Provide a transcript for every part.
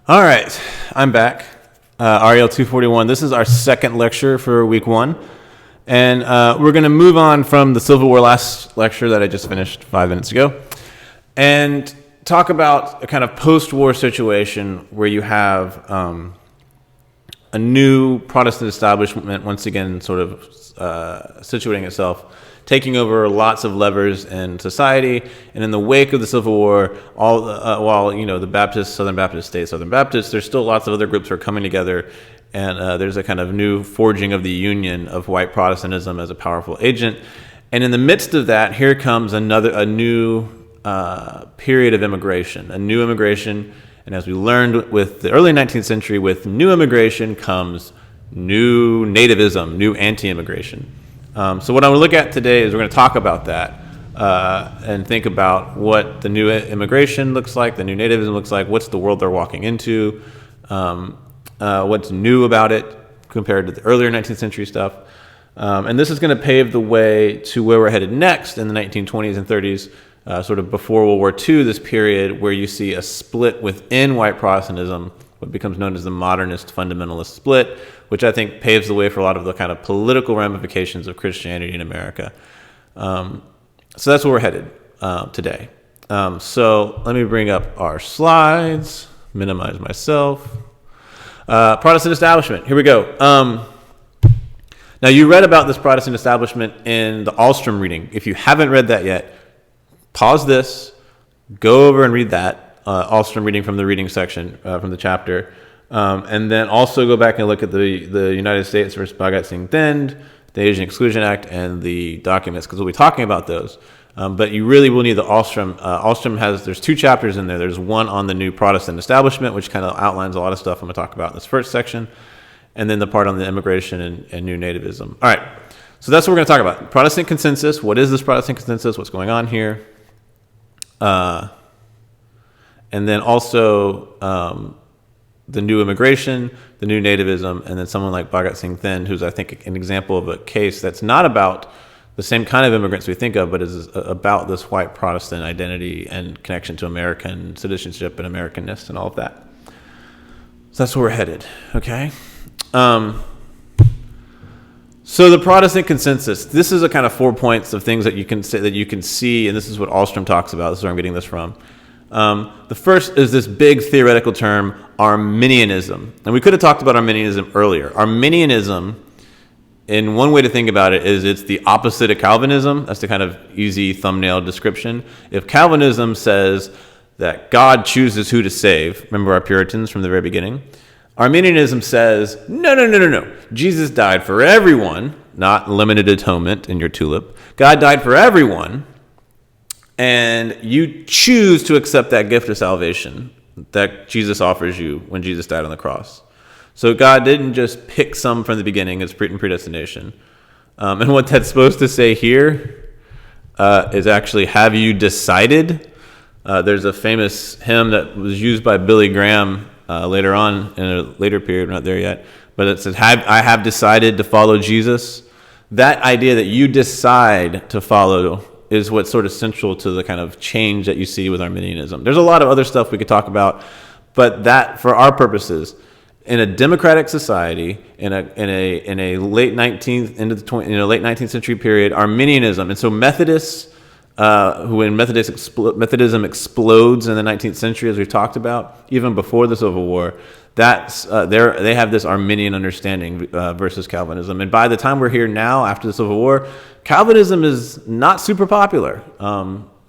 All right, I'm back. REL 241. This is our second lecture for week one. And we're going to move on from the Civil War last lecture that I just finished 5 minutes ago and talk about a kind of post-war situation where you have a new Protestant establishment once again sort of situating itself, taking over lots of levers in society. And in the wake of the Civil War, while the Baptists, Southern Baptists stay Southern Baptists, there's still lots of other groups who are coming together. And there's a kind of new forging of the union of white Protestantism as a powerful agent. And in the midst of that, here comes a new period of immigration, a new immigration. And as we learned with the early 19th century, with new immigration comes new nativism, new anti-immigration. So what I'm going to look at today is we're going to talk about that and think about what the new immigration looks like, the new nativism looks like, what's the world they're walking into, what's new about it compared to the earlier 19th century stuff. And this is going to pave the way to where we're headed next in the 1920s and 30s, sort of before World War II, this period where you see a split within white Protestantism, what becomes known as the modernist fundamentalist split, which I think paves the way for a lot of the kind of political ramifications of Christianity in America. So that's where we're headed today. So let me bring up our slides, minimize myself. Protestant establishment, here we go. Now you read about this Protestant establishment in the Alstrom reading. If you haven't read that yet, pause this, go over and read that. Alstrom reading from the reading section from the chapter, and then also go back and look at the United States versus Bhagat Singh Thind, the Asian Exclusion Act, and the documents, because we'll be talking about those. But you really will need the Alstrom. Alstrom there's 2 chapters in there. There's one on the new Protestant establishment, which kind of outlines a lot of stuff I'm going to talk about in this first section, and then the part on the immigration and new nativism. All right, so that's what we're going to talk about. Protestant consensus. What is this Protestant consensus? What's going on here? And then also the new immigration, the new nativism, and then someone like Bhagat Singh Thind, who's, I think, an example of a case that's not about the same kind of immigrants we think of, but is about this white Protestant identity and connection to American citizenship and Americanness and all of that. So that's where we're headed, okay? So the Protestant consensus, this is a kind of 4 points of things that you can say, that you can see, and this is what Alstrom talks about. This is where I'm getting this from. The first is this big theoretical term, Arminianism. And we could have talked about Arminianism earlier. Arminianism, in one way to think about it, is it's the opposite of Calvinism. That's the kind of easy thumbnail description. If Calvinism says that God chooses who to save, remember our Puritans from the very beginning, Arminianism says, no. Jesus died for everyone, not limited atonement in your tulip. God died for everyone, and you choose to accept that gift of salvation that Jesus offers you when Jesus died on the cross. So God didn't just pick some from the beginning. It's predestination. And what that's supposed to say here is actually, have you decided? There's a famous hymn that was used by Billy Graham later on in a later period. We're not there yet. But it says, I have decided to follow Jesus. That idea that you decide to follow is what's sort of central to the kind of change that you see with Arminianism. There's a lot of other stuff we could talk about, but that, for our purposes, in a democratic society, in a late 19th into the late 19th century period, Arminianism, and so Methodists, when Methodism explodes in the 19th century, as we've talked about, even before the Civil War, they have this Arminian understanding versus Calvinism. And by the time we're here now, after the Civil War, Calvinism is not super popular.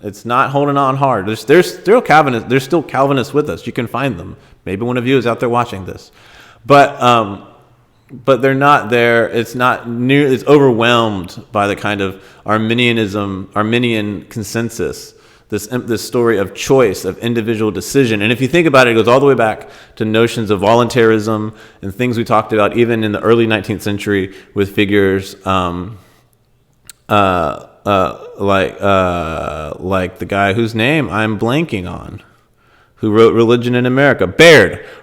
It's not holding on hard. There's still Calvinists with us. You can find them. Maybe one of you is out there watching this, but they're not there. It's not near. It's overwhelmed by the kind of Arminian consensus. This story of choice, of individual decision. And if you think about it, it goes all the way back to notions of voluntarism and things we talked about even in the early 19th century with figures like the guy whose name I'm blanking on, who wrote Religion in America,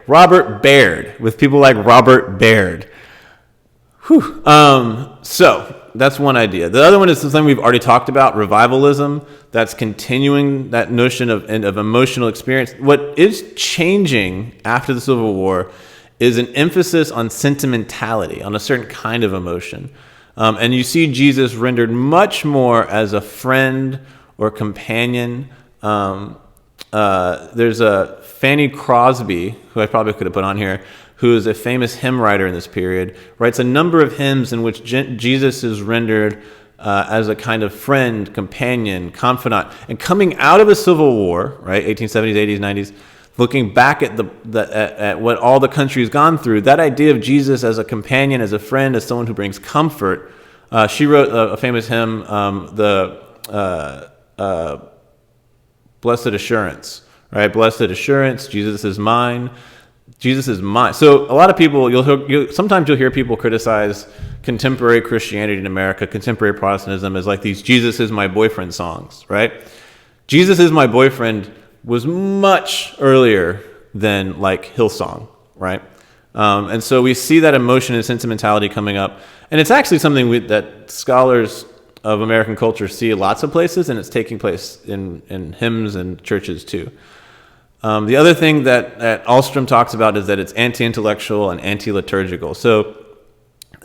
Robert Baird, with people like Robert Baird. So that's one idea. The other one is something we've already talked about, revivalism. That's continuing that notion of emotional experience. What is changing after the Civil War is an emphasis on sentimentality, on a certain kind of emotion. And you see Jesus rendered much more as a friend or companion. There's a Fanny Crosby, who I probably could have put on here, who is a famous hymn writer in this period, writes a number of hymns in which Jesus is rendered as a kind of friend, companion, confidant. And coming out of the Civil War, right, 1870s, 80s, 90s, looking back at at what all the country's gone through, that idea of Jesus as a companion, as a friend, as someone who brings comfort. She wrote a famous hymn, Blessed Assurance, right? Blessed Assurance, Jesus is mine. Jesus is mine. So a lot of people, sometimes you'll hear people criticize contemporary Christianity in America, contemporary Protestantism, as like these Jesus is my boyfriend songs, right? Jesus is my boyfriend was much earlier than like Hillsong, right? And so we see that emotion and sentimentality coming up. And it's actually something that scholars of American culture see lots of places, and it's taking place in hymns and churches too. The other thing that Ahlstrom talks about is that it's anti-intellectual and anti-liturgical. So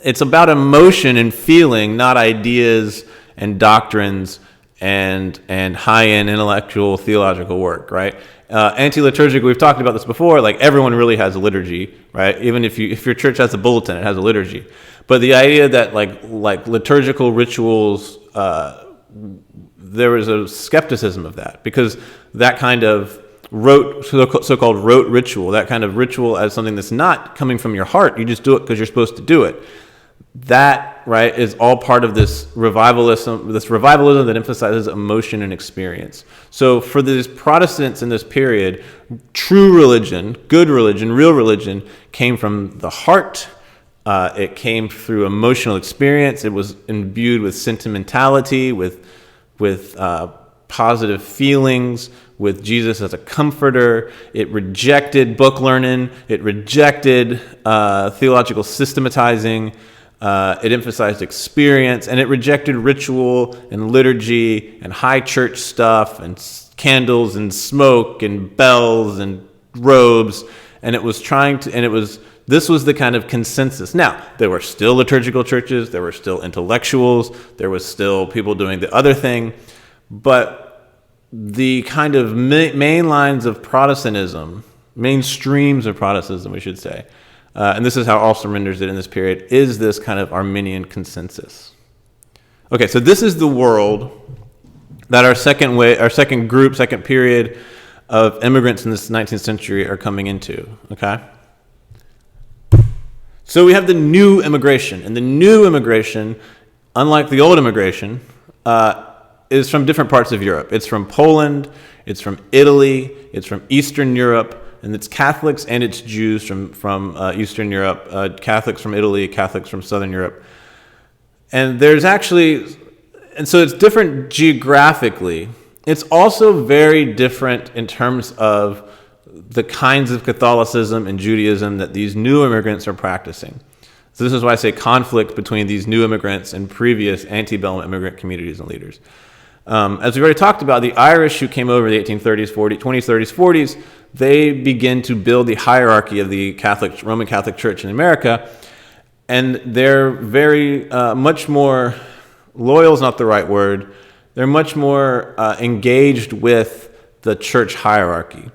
it's about emotion and feeling, not ideas and doctrines and high-end intellectual theological work, right? Anti-liturgical, we've talked about this before, like everyone really has a liturgy, right? Even if your church has a bulletin, it has a liturgy. But the idea that like liturgical rituals, there was a skepticism of that, because that kind of so-called rote ritual, that kind of ritual as something that's not coming from your heart, you just do it because you're supposed to do it. That, right, is all part of this revivalism that emphasizes emotion and experience. So for these Protestants in this period, true religion, good religion, real religion came from the heart. It came through emotional experience. It was imbued with sentimentality, with positive feelings, with Jesus as a comforter. It rejected book learning. It rejected theological systematizing. It emphasized experience, and it rejected ritual and liturgy and high church stuff and candles and smoke and bells and robes. And it was this was the kind of consensus. Now, there were still liturgical churches, there were still intellectuals, there was still people doing the other thing, but the kind of main lines of Protestantism, main streams of Protestantism, we should say, and this is how Ahlstrom renders it in this period, is this kind of Arminian consensus. Okay, so this is the world that our second period of immigrants in this 19th century are coming into, okay? So we have the new immigration, and the new immigration, unlike the old immigration, is from different parts of Europe. It's from Poland, it's from Italy, it's from Eastern Europe, and it's Catholics and it's Jews from Eastern Europe, Catholics from Italy, Catholics from Southern Europe. And so it's different geographically. It's also very different in terms of the kinds of Catholicism and Judaism that these new immigrants are practicing. So this is why I say conflict between these new immigrants and previous antebellum immigrant communities and leaders. As we've already talked about, the Irish who came over in the 1830s, 20s, 30s, 40s, they begin to build the hierarchy of the Roman Catholic Church in America, and they're very much more, loyal is not the right word, they're much more engaged with the church hierarchy.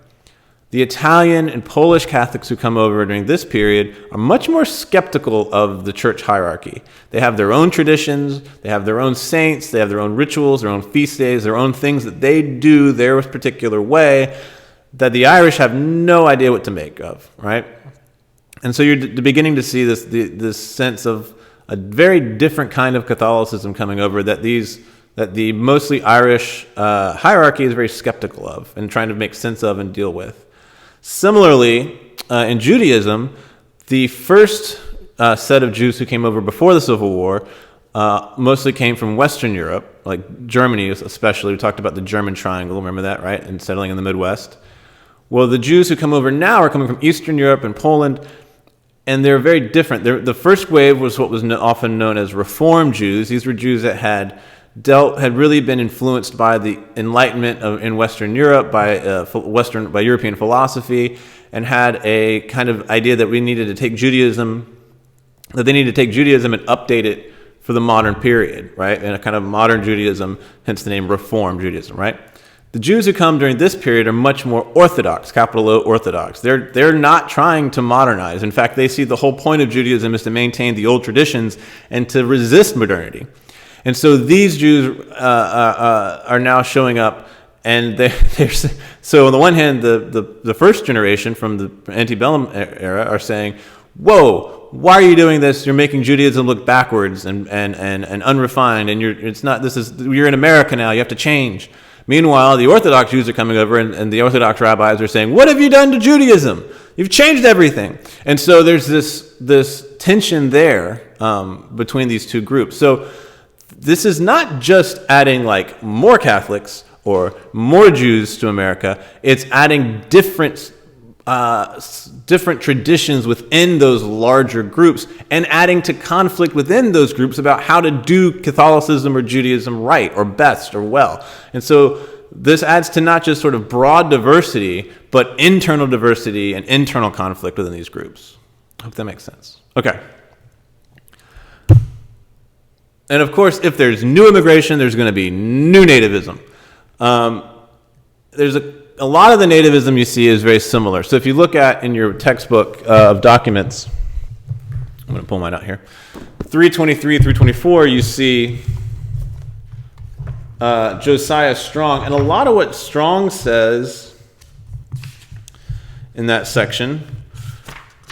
The Italian and Polish Catholics who come over during this period are much more skeptical of the church hierarchy. They have their own traditions, they have their own saints, they have their own rituals, their own feast days, their own things that they do their particular way that the Irish have no idea what to make of, right? And so you're beginning to see this sense of a very different kind of Catholicism coming over that the mostly Irish hierarchy is very skeptical of and trying to make sense of and deal with. Similarly, in Judaism, the first set of Jews who came over before the Civil War mostly came from Western Europe, like Germany especially. We talked about the German Triangle, remember that, right? And settling in the Midwest. Well, the Jews who come over now are coming from Eastern Europe and Poland, and they're very different. The first wave was what was often known as Reform Jews. These were Jews that had really been influenced by the Enlightenment in Western Europe, by European philosophy, and had a kind of idea that they needed to take Judaism and update it for the modern period, right? And a kind of modern Judaism, hence the name Reform Judaism, right? The Jews who come during this period are much more orthodox, capital O, orthodox. They're not trying to modernize. In fact, they see the whole point of Judaism is to maintain the old traditions and to resist modernity. And so these Jews are now showing up, and so on the one hand, the first generation from the antebellum era are saying, "Whoa, why are you doing this? You're making Judaism look backwards and unrefined, and you're in America now. You have to change." Meanwhile, the Orthodox Jews are coming over, and the Orthodox rabbis are saying, "What have you done to Judaism? You've changed everything." And so there's this tension there between these two groups. So this is not just adding like more Catholics or more Jews to America. It's adding different traditions within those larger groups and adding to conflict within those groups about how to do Catholicism or Judaism right or best or well. And so this adds to not just sort of broad diversity, but internal diversity and internal conflict within these groups. I hope that makes sense. Okay. And of course, if there's new immigration, there's going to be new nativism. There's a lot of the nativism you see is very similar. So if you look at in your textbook of documents, I'm going to pull mine out here, 323 through 24, you see Josiah Strong. And a lot of what Strong says in that section,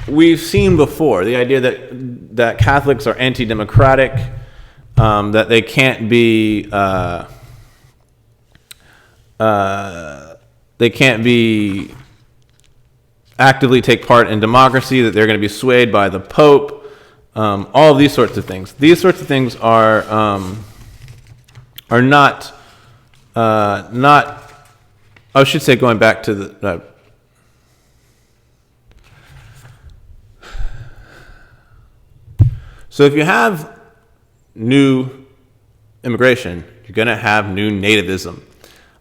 we've seen before. The idea that Catholics are anti-democratic, that they can't be actively take part in democracy, that they're going to be swayed by the Pope, all of these sorts of things. These sorts of things are not I should say, going back to the so if you have new immigration, you're going to have new nativism.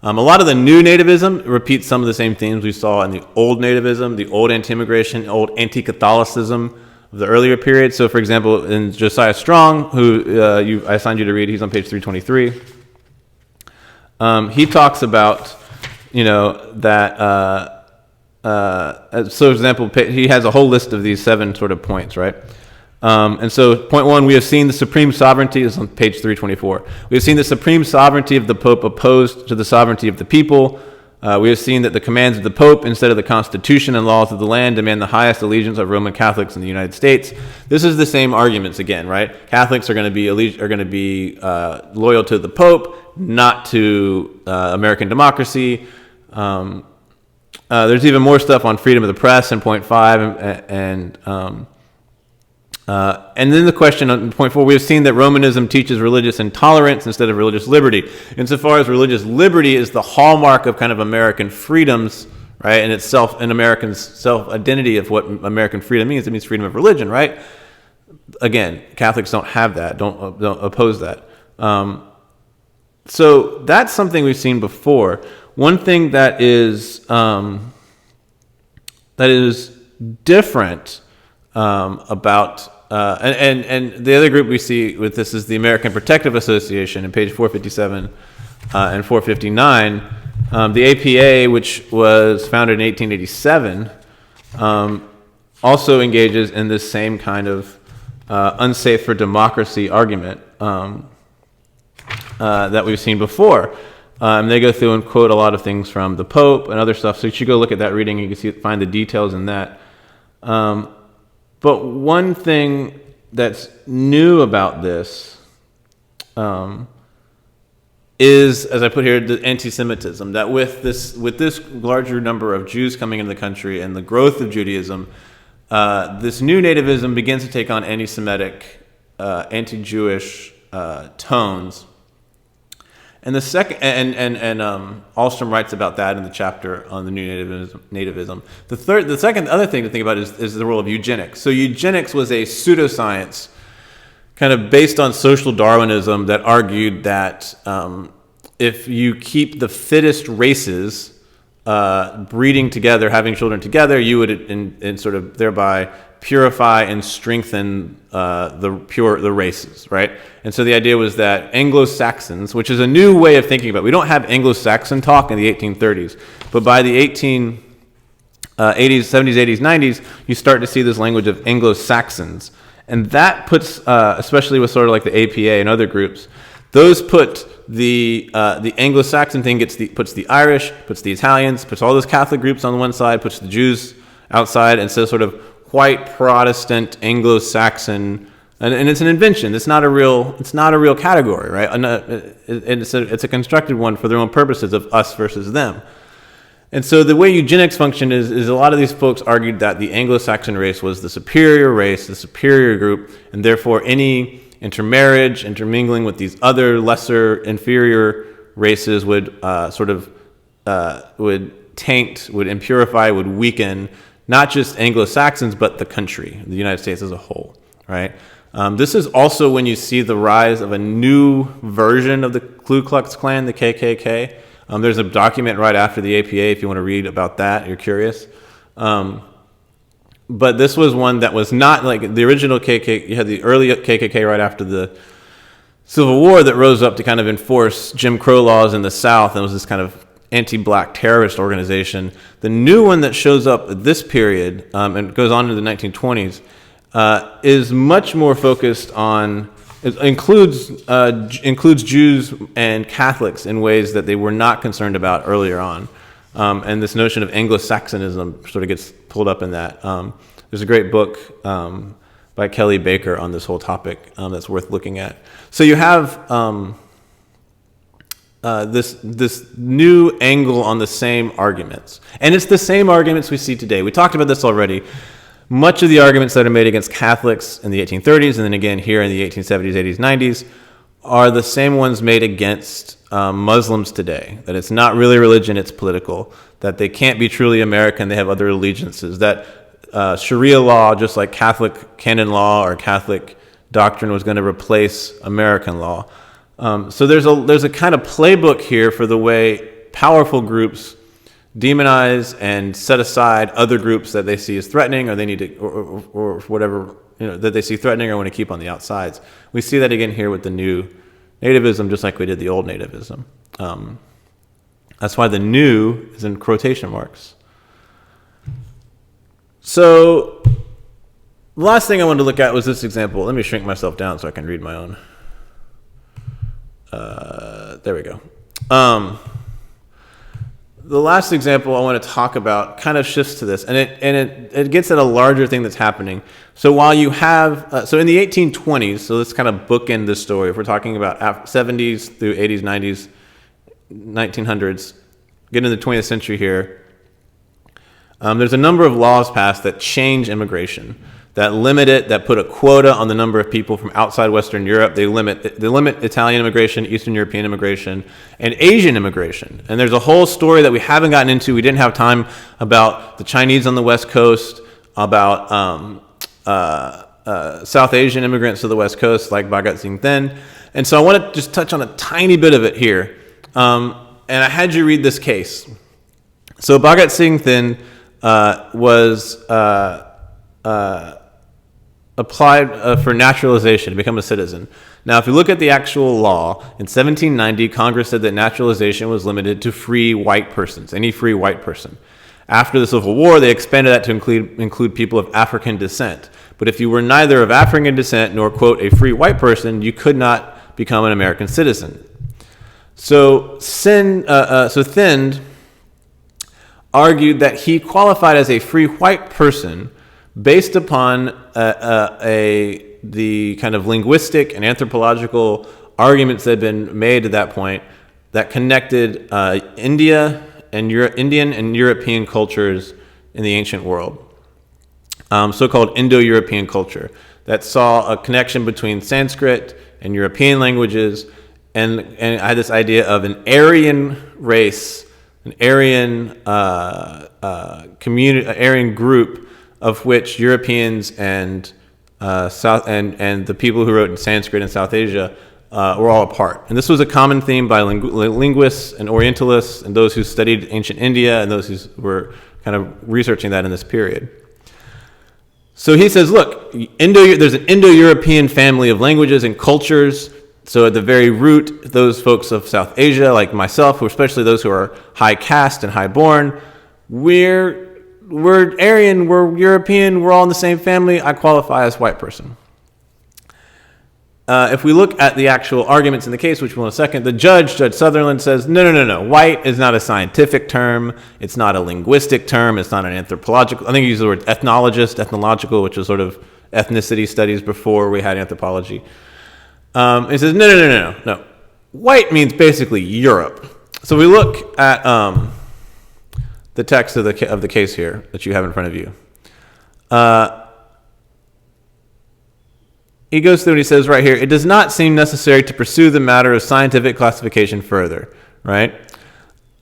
A lot of the new nativism repeats some of the same themes we saw in the old nativism, the old anti-immigration, old anti-Catholicism of the earlier period. So, for example, in Josiah Strong, who I assigned you to read, he's on page 323. He talks about, that. So, for example, he has a whole list of these 7 sort of points, right? And so, point 1, we have seen the supreme sovereignty, this is on page 324. We have seen the supreme sovereignty of the Pope opposed to the sovereignty of the people. We have seen that the commands of the Pope, instead of the Constitution and laws of the land, demand the highest allegiance of Roman Catholics in the United States. This is the same arguments again, right? Catholics are going to be loyal to the Pope, not to American democracy. There's even more stuff on freedom of the press in point 5 and then the question on point 4, we have seen that Romanism teaches religious intolerance instead of religious liberty. Insofar as religious liberty is the hallmark of kind of American freedoms, right, and itself, an American's self-identity of what American freedom means, it means freedom of religion, right? Again, Catholics don't have that, don't oppose that. So that's something we've seen before. One thing that is different about and the other group we see with this is the American Protective Association in page 457 and 459. The APA, which was founded in 1887, also engages in this same kind of unsafe for democracy argument that we've seen before. They go through and quote a lot of things from the Pope and other stuff. So you should go look at that reading. You can find the details in that. But one thing that's new about this is, as I put here, the anti-Semitism. That with this larger number of Jews coming into the country and the growth of Judaism, this new nativism begins to take on anti-Semitic, anti-Jewish tones. And the second, and Alstrom writes about that in the chapter on the new nativism. The other thing to think about is the role of eugenics. So eugenics was a pseudoscience, kind of based on social Darwinism, that argued that if you keep the fittest races breeding together, having children together, you would and sort of thereby purify and strengthen the races, right? And so the idea was that Anglo-Saxons, which is a new way of thinking about it. We don't have Anglo-Saxon talk in the 1830s, but by the 1870s, 70s, 80s, 90s, you start to see this language of Anglo-Saxons. And that puts, especially with sort of like the APA and other groups, those put the Anglo-Saxon thing puts the Irish, puts the Italians, puts all those Catholic groups on the one side, puts the Jews outside, and so sort of white Protestant Anglo-Saxon, and it's an invention. It's not a real category, right? It's a constructed one for their own purposes of us versus them. And so the way eugenics function is a lot of these folks argued that the Anglo-Saxon race was the superior race, the superior group, and therefore any intermarriage, intermingling with these other lesser, inferior races would would taint, would impurify, would weaken not just Anglo-Saxons, but the country, the United States as a whole, right? This is also when you see the rise of a new version of the Ku Klux Klan, the KKK. There's a document right after the APA if you want to read about that, you're curious. But this was one that was not like the original KKK. You had the early KKK right after the Civil War that rose up to kind of enforce Jim Crow laws in the South, and was this kind of anti-black terrorist organization. The new one that shows up at this period and goes on into the 1920s is much more focused on, includes Jews and Catholics in ways that they were not concerned about earlier on. And this notion of Anglo-Saxonism sort of gets pulled up in that. There's a great book by Kelly Baker on this whole topic that's worth looking at. So you have this new angle on the same arguments. And it's the same arguments we see today. We talked about this already. Much of the arguments that are made against Catholics in the 1830s and then again here in the 1870s, 80s, 90s are the same ones made against Muslims today. That it's not really religion, it's political. That they can't be truly American, they have other allegiances. That Sharia law, just like Catholic canon law or Catholic doctrine, was going to replace American law. So there's a kind of playbook here for the way powerful groups demonize and set aside other groups that they see as threatening, or they need to, or whatever, that they see threatening or want to keep on the outsides. We see that again here with the new nativism, just like we did the old nativism. That's why the new is in quotation marks. So the last thing I wanted to look at was this example. Let me shrink myself down so I can read my own. There we go. The last example I want to talk about kind of shifts to this, and it gets at a larger thing that's happening. So while you have, so in the 1820s, so let's kind of bookend this story. If we're talking about 70s through 80s, 90s, 1900s, get into the 20th century here, there's a number of laws passed that change immigration, that limit it, that put a quota on the number of people from outside Western Europe. They limit Italian immigration, Eastern European immigration, and Asian immigration. And there's a whole story that we haven't gotten into. We didn't have time about the Chinese on the West Coast, about South Asian immigrants to the West Coast, like Bhagat Singh Thind. And so I want to just touch on a tiny bit of it here. And I had you read this case. So Bhagat Singh Thind was applied for naturalization to become a citizen. Now, if you look at the actual law, in 1790, Congress said that naturalization was limited to free white persons, any free white person. After the Civil War, they expanded that to include people of African descent. But if you were neither of African descent nor, quote, a free white person, you could not become an American citizen. So Thind argued that he qualified as a free white person based upon the kind of linguistic and anthropological arguments that had been made at that point that connected Indian and European cultures in the ancient world, so-called Indo-European culture, that saw a connection between Sanskrit and European languages and I had this idea of an Aryan race, an Aryan community, Aryan group of which Europeans and and the people who wrote in Sanskrit in South Asia were all a part. And this was a common theme by linguists and Orientalists and those who studied ancient India and those who were kind of researching that in this period. So he says, look, there's an Indo-European family of languages and cultures. So at the very root, those folks of South Asia, like myself, especially those who are high caste and high born, we're Aryan, we're European, we're all in the same family. I qualify as white person. If we look at the actual arguments in the case, which we'll in a second, Judge Sutherland says, no. White is not a scientific term. It's not a linguistic term. It's not an anthropological. I think he used the word ethnological, which was sort of ethnicity studies before we had anthropology. He says, no. White means basically Europe. So we look at the text of the case here that you have in front of you. He goes through and he says right here, it does not seem necessary to pursue the matter of scientific classification further, right?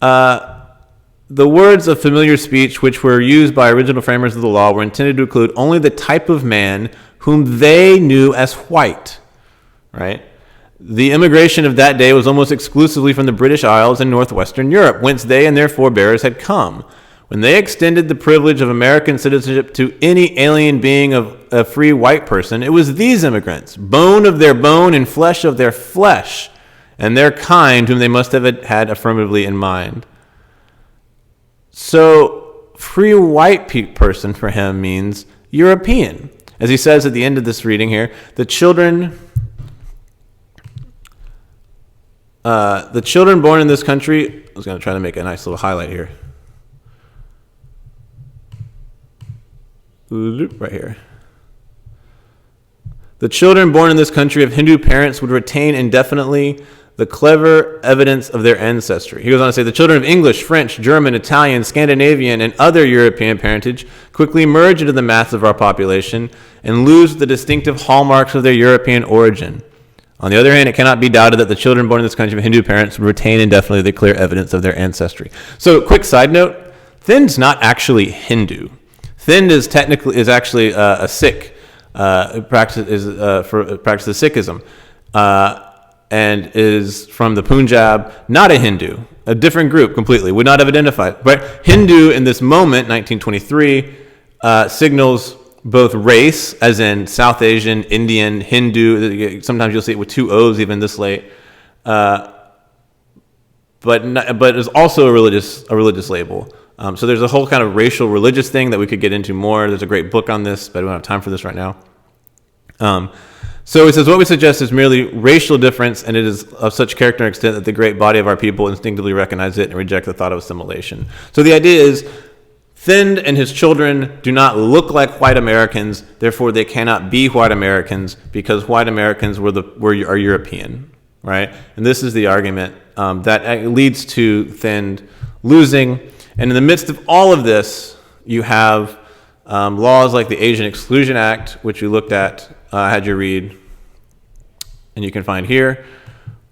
The words of familiar speech which were used by original framers of the law were intended to include only the type of man whom they knew as white, right? The immigration of that day was almost exclusively from the British Isles and northwestern Europe, whence they and their forebears had come. When they extended the privilege of American citizenship to any alien being of a free white person, it was these immigrants, bone of their bone and flesh of their flesh, and their kind, whom they must have had affirmatively in mind. So, free white person for him means European. As he says at the end of this reading here, the children born in this country, I was going to try to make a nice little highlight here. Right here. The children born in this country of Hindu parents would retain indefinitely the clever evidence of their ancestry. He goes on to say, the children of English, French, German, Italian, Scandinavian, and other European parentage quickly merge into the mass of our population and lose the distinctive hallmarks of their European origin. On the other hand, it cannot be doubted that the children born in this country of Hindu parents would retain indefinitely the clear evidence of their ancestry. So, quick side note, Thind's not actually Hindu. Thind is actually a Sikh, practices Sikhism, and is from the Punjab, not a Hindu, a different group completely, would not have identified. But Hindu in this moment, 1923, signals both race, as in South Asian, Indian, Hindu. Sometimes you'll see it with two O's even this late, but is also a religious label. So there's a whole kind of racial religious thing that we could get into more. There's a great book on this, but we don't have time for this right now. So he says, what we suggest is merely racial difference, and it is of such character and extent that the great body of our people instinctively recognize it and reject the thought of assimilation. So the idea is, Thind and his children do not look like white Americans, therefore they cannot be white Americans because white Americans are European, right? And this is the argument that leads to Thind losing. And in the midst of all of this, you have laws like the Asian Exclusion Act, which we looked at, I had you read, and you can find here,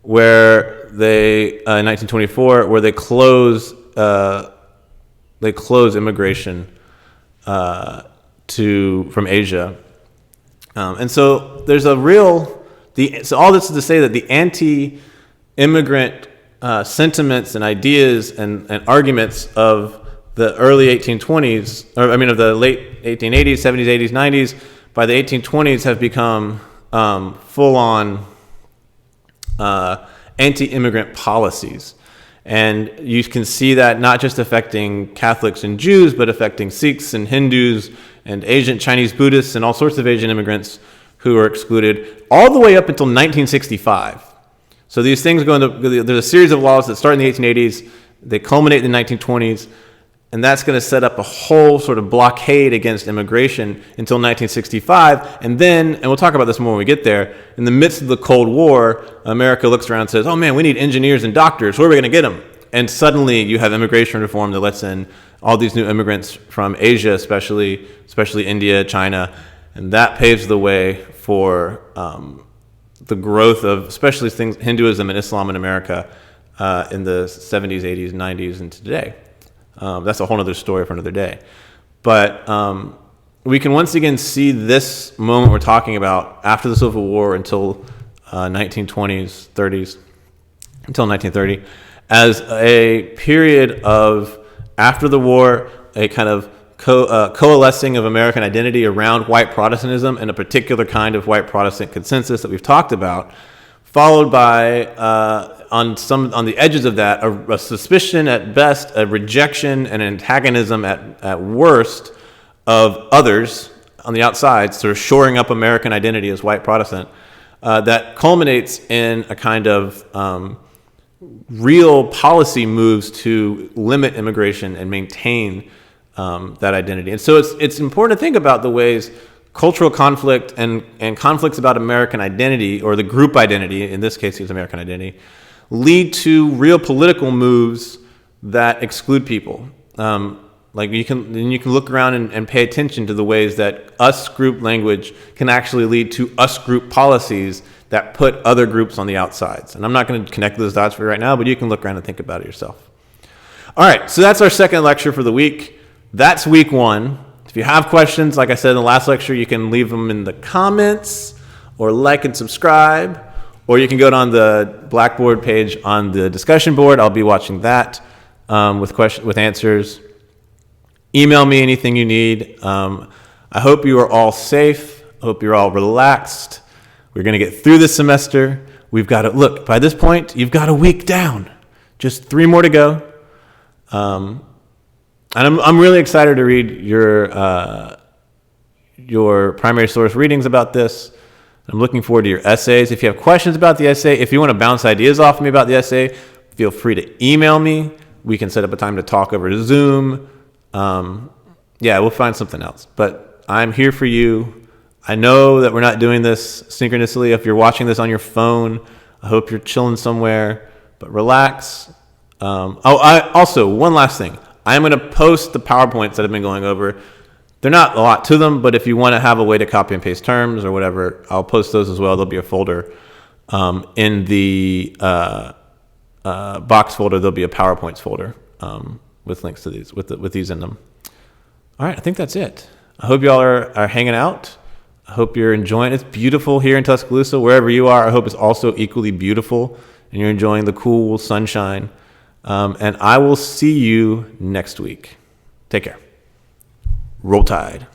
where they, in 1924, where they close immigration from Asia. And so there's so all this is to say that the anti-immigrant sentiments and ideas and arguments of the early 1820s, of the late 1880s, 70s, 80s, 90s, by the 1820s have become full-on anti-immigrant policies. And you can see that not just affecting Catholics and Jews, but affecting Sikhs and Hindus and Asian, Chinese Buddhists and all sorts of Asian immigrants who are excluded all the way up until 1965. So these things there's a series of laws that start in the 1880s, they culminate in the 1920s, and that's going to set up a whole sort of blockade against immigration until 1965. And we'll talk about this more when we get there, in the midst of the Cold War, America looks around and says, oh man, we need engineers and doctors. Where are we going to get them? And suddenly you have immigration reform that lets in all these new immigrants from Asia, especially India, China, and that paves the way for the growth of especially things Hinduism and Islam in America in the 70s, 80s, 90s, and today. That's a whole other story for another day. But we can once again see this moment we're talking about after the Civil War until 1920s, 30s, until 1930, as a period of, after the war, a kind of coalescing of American identity around white Protestantism and a particular kind of white Protestant consensus that we've talked about, followed by, on the edges of that, a suspicion at best, a rejection and an antagonism at worst of others on the outside, sort of shoring up American identity as white Protestant, that culminates in a kind of real policy moves to limit immigration and maintain that identity. And so it's important to think about the ways cultural conflict and conflicts about American identity, or the group identity, in this case it's American identity, lead to real political moves that exclude people. Like you can look around and pay attention to the ways that us group language can actually lead to us group policies that put other groups on the outsides. And I'm not going to connect those dots for you right now, but you can look around and think about it yourself. All right, so that's our second lecture for the week. That's week one. If you have questions, like I said in the last lecture, you can leave them in the comments or like and subscribe, or you can go down the Blackboard page on the discussion board. I'll be watching that with answers. Email me anything you need. I hope you are all safe. I hope you're all relaxed. We're going to get through this semester. We've got to, look, by this point, you've got a week down. Just 3 more to go. And I'm really excited to read your primary source readings about this. I'm looking forward to your essays. If you have questions about the essay, if you want to bounce ideas off me about the essay, feel free to email me. We can set up a time to talk over Zoom. We'll find something else. But I'm here for you. I know that we're not doing this synchronously. If you're watching this on your phone, I hope you're chilling somewhere. But relax. Also, one last thing. I'm going to post the PowerPoints that I've been going over. They're not a lot to them, but if you want to have a way to copy and paste terms or whatever, I'll post those as well. There'll be a folder. In the box folder, there'll be a PowerPoints folder with links to these, with these in them. All right, I think that's it. I hope y'all are hanging out. I hope you're enjoying it. It's beautiful here in Tuscaloosa. Wherever you are, I hope it's also equally beautiful and you're enjoying the cool sunshine. And I will see you next week. Take care. Roll Tide.